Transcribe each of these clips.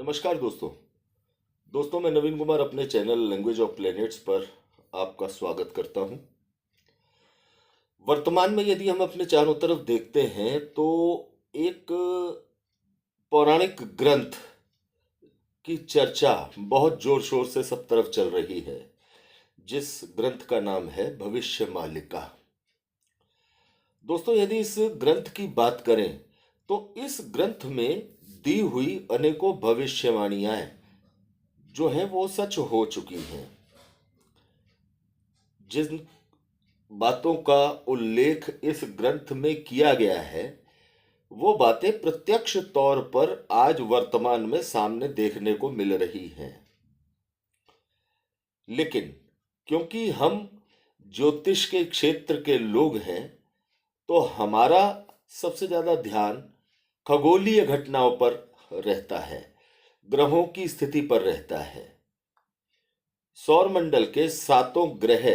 नमस्कार दोस्तों। मैं नवीन कुमार अपने चैनल लैंग्वेज ऑफ प्लैनेट्स पर आपका स्वागत करता हूं। वर्तमान में यदि हम अपने चारों तरफ देखते हैं तो एक पौराणिक ग्रंथ की चर्चा बहुत जोर शोर से सब तरफ चल रही है, जिस ग्रंथ का नाम है भविष्य मालिका। दोस्तों, यदि इस ग्रंथ की बात करें तो इस ग्रंथ में दी हुई अनेकों भविष्यवाणियां जो हैं वो सच हो चुकी हैं। जिन बातों का उल्लेख इस ग्रंथ में किया गया है वो बातें प्रत्यक्ष तौर पर आज वर्तमान में सामने देखने को मिल रही हैं। लेकिन क्योंकि हम ज्योतिष के क्षेत्र के लोग हैं तो हमारा सबसे ज्यादा ध्यान खगोलीय घटनाओं पर रहता है, ग्रहों की स्थिति पर रहता है। सौरमंडल के सातों ग्रह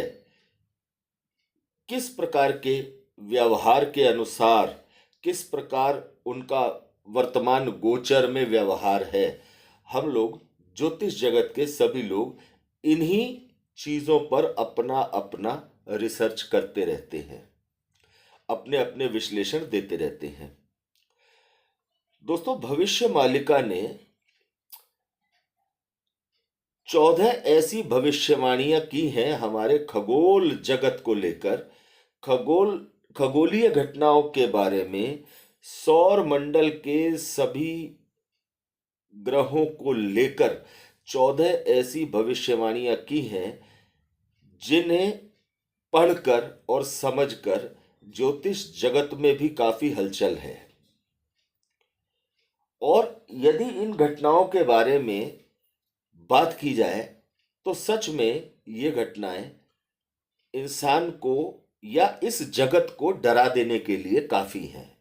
किस प्रकार के व्यवहार के अनुसार, किस प्रकार उनका वर्तमान गोचर में व्यवहार है, हम लोग ज्योतिष जगत के सभी लोग इन्हीं चीजों पर अपना अपना रिसर्च करते रहते हैं, अपने अपने विश्लेषण देते रहते हैं। दोस्तों, भविष्य मालिका ने 14 ऐसी भविष्यवाणियां की हैं हमारे खगोल जगत को लेकर, खगोलीय घटनाओं के बारे में, सौर मंडल के सभी ग्रहों को लेकर 14 ऐसी भविष्यवाणियां की हैं जिन्हें पढ़कर और समझकर ज्योतिष जगत में भी काफी हलचल है। और यदि इन घटनाओं के बारे में बात की जाए तो सच में ये घटनाएं इंसान को या इस जगत को डरा देने के लिए काफी हैं।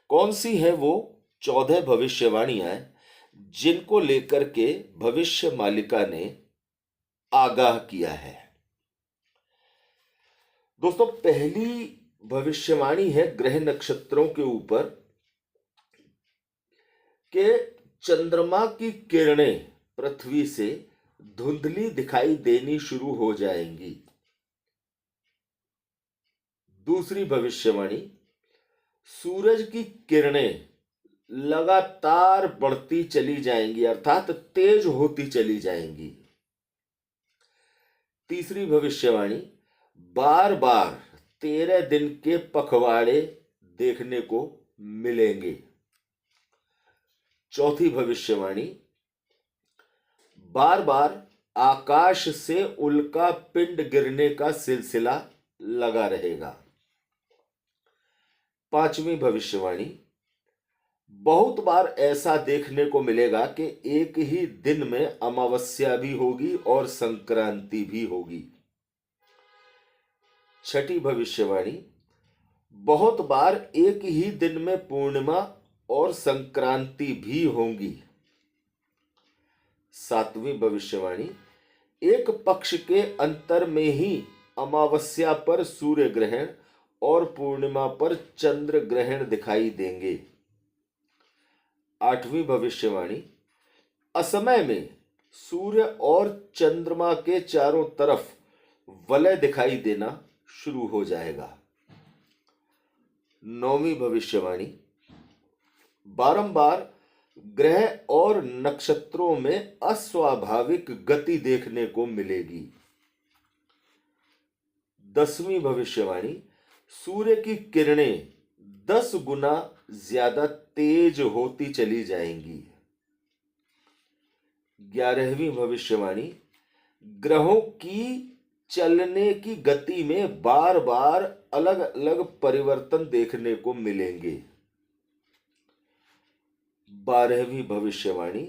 कौन सी है वो 14 भविष्यवाणियां जिनको लेकर के भविष्य मालिका ने आगाह किया है? दोस्तों, पहली भविष्यवाणी है ग्रह नक्षत्रों के ऊपर के चंद्रमा की किरणें पृथ्वी से धुंधली दिखाई देनी शुरू हो जाएंगी। दूसरी भविष्यवाणी, सूरज की किरणें लगातार बढ़ती चली जाएंगी, अर्थात तेज होती चली जाएंगी। तीसरी भविष्यवाणी, बार बार 13 दिन के पखवाड़े देखने को मिलेंगे। चौथी भविष्यवाणी, बार बार आकाश से उल्का पिंड गिरने का सिलसिला लगा रहेगा। पांचवी भविष्यवाणी, बहुत बार ऐसा देखने को मिलेगा कि एक ही दिन में अमावस्या भी होगी और संक्रांति भी होगी। छठी भविष्यवाणी, बहुत बार एक ही दिन में पूर्णिमा और संक्रांति भी होंगी। सातवीं भविष्यवाणी, एक पक्ष के अंतर में ही अमावस्या पर सूर्य ग्रहण और पूर्णिमा पर चंद्र ग्रहण दिखाई देंगे। आठवीं भविष्यवाणी, असमय में सूर्य और चंद्रमा के चारों तरफ वलय दिखाई देना शुरू हो जाएगा। नौवीं भविष्यवाणी, बारंबार ग्रह और नक्षत्रों में अस्वाभाविक गति देखने को मिलेगी। 10वीं भविष्यवाणी, सूर्य की किरणें 10 गुना ज्यादा तेज होती चली जाएंगी। 11वीं भविष्यवाणी, ग्रहों की चलने की गति में बार बार अलग अलग परिवर्तन देखने को मिलेंगे। 12वीं भविष्यवाणी,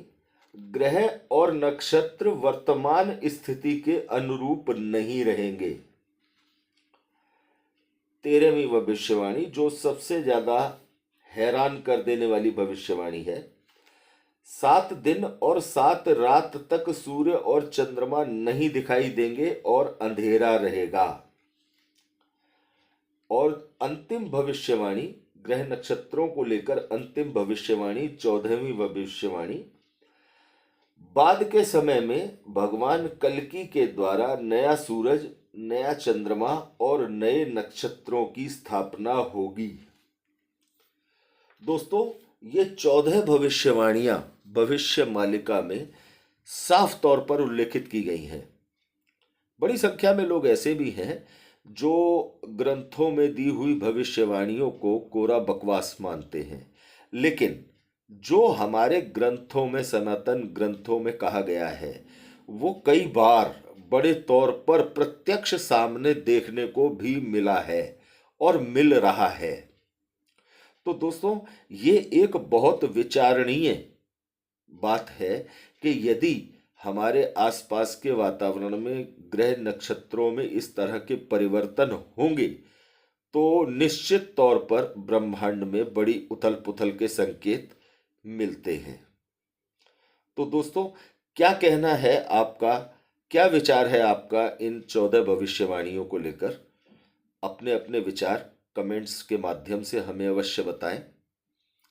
ग्रह और नक्षत्र वर्तमान स्थिति के अनुरूप नहीं रहेंगे। 13वीं भविष्यवाणी, जो सबसे ज्यादा हैरान कर देने वाली भविष्यवाणी है, 7 दिन और 7 रात तक सूर्य और चंद्रमा नहीं दिखाई देंगे और अंधेरा रहेगा। और अंतिम भविष्यवाणी, ग्रह नक्षत्रों को लेकर अंतिम भविष्यवाणी, 14वीं भविष्यवाणी, बाद के समय में भगवान कल्कि के द्वारा नया सूरज, नया चंद्रमा और नए नक्षत्रों की स्थापना होगी। दोस्तों, ये 14 भविष्यवाणियां भविष्य मालिका में साफ तौर पर उल्लेखित की गई हैं। बड़ी संख्या में लोग ऐसे भी हैं जो ग्रंथों में दी हुई भविष्यवाणियों को कोरा बकवास मानते हैं, लेकिन जो हमारे ग्रंथों में, सनातन ग्रंथों में कहा गया है, वो कई बार बड़े तौर पर प्रत्यक्ष सामने देखने को भी मिला है और मिल रहा है। तो दोस्तों, ये एक बहुत विचारणीय बात है कि यदि हमारे आसपास के वातावरण में ग्रह नक्षत्रों में इस तरह के परिवर्तन होंगे तो निश्चित तौर पर ब्रह्मांड में बड़ी उथल पुथल के संकेत मिलते हैं। तो दोस्तों, क्या कहना है आपका, क्या विचार है आपका इन 14 भविष्यवाणियों को लेकर? अपने अपने विचार कमेंट्स के माध्यम से हमें अवश्य बताएं।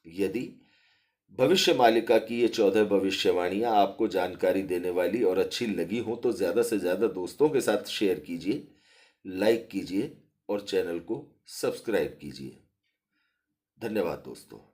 यदि भविष्य मालिका की ये 14 भविष्यवाणियां आपको जानकारी देने वाली और अच्छी लगी हो तो ज़्यादा से ज़्यादा दोस्तों के साथ शेयर कीजिए, लाइक कीजिए और चैनल को सब्सक्राइब कीजिए। धन्यवाद दोस्तों।